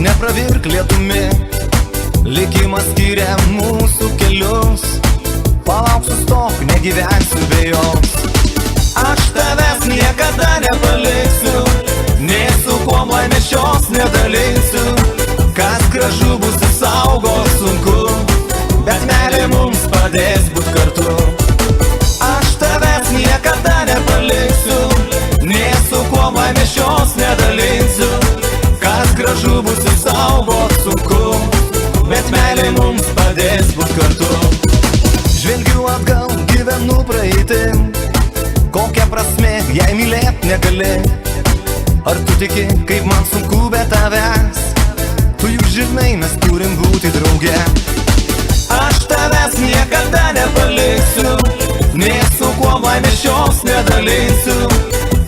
nepravirk lietumi, likimas skiria mūsų kelius. Palauk, sustok, negyvensiu be jos. Aš tavęs niekada nepaliksiu, nei su kuom laimės šios nedalinsiu. Kas gražu bus įsaugo sunku, bet meilė mums padės būt kartu. Aš tavęs niekada nepaliksiu, nei su kuom laimės šios nedalinsiu. Kas gražu bus įsaugo sunku, bet meilė mums padės būt kartu. Žvelgiu atgal, gyvenu praeitim, kokia prasmė, jei mylėt negali. Ar tu tiki, kaip man sunku be tavęs? Tu juk žinai, mes turim būti drauge. Aš tavęs niekada nepaliksiu, nei su kuo laimės šios nedalinsiu.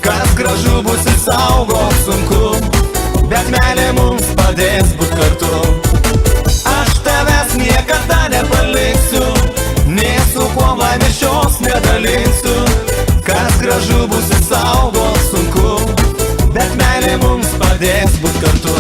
Kas gražu bus įsaugo sunku, bet meilė mums padės būt kartu. Aš tavęs niekada nepaliksiu, nei su kuo laimės šios nedalinsiu. Kas gražu bus įsaugo sunku, bet meilė mums padės būt kartu.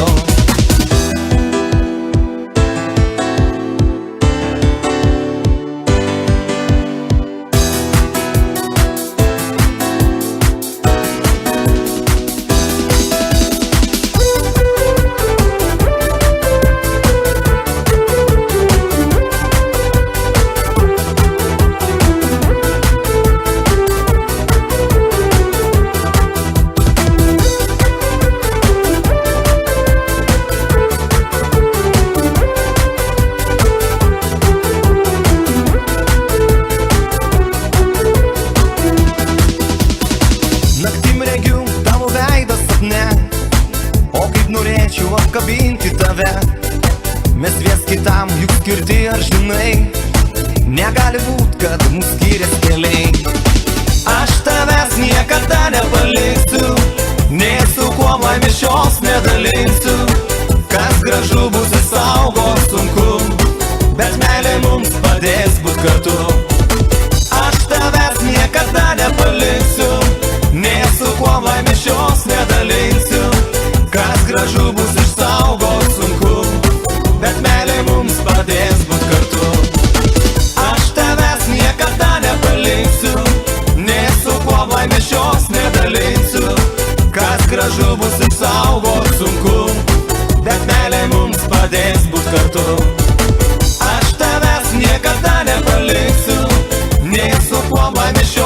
O kaip norėčiau apkabinti tave. Mes viens kitam juk skirti, ar žinai? Negali būt, kad mūsų skirias keliai. Aš tavęs niekada nepaliksiu, nei su kuo laimės šios nedalinsiu. Kas gražu bus įsaugo sunku, bet meilė mums padės būt kartu. Aš tavęs niekada nepaliksiu, nei su kuo laimės šios nedalinsiu. Kas gražu bus išsaugo sunku, bet meilė mums padės būt kartu. Aš tavęs niekada nepaliksiu, nei su kuo laimės šios nedalinsiu. Kas gražu bus išsaugo sunku, bet meilė mums padės būt kartu. Aš tavęs niekada nepaliksiu, nei su kuo laimės šios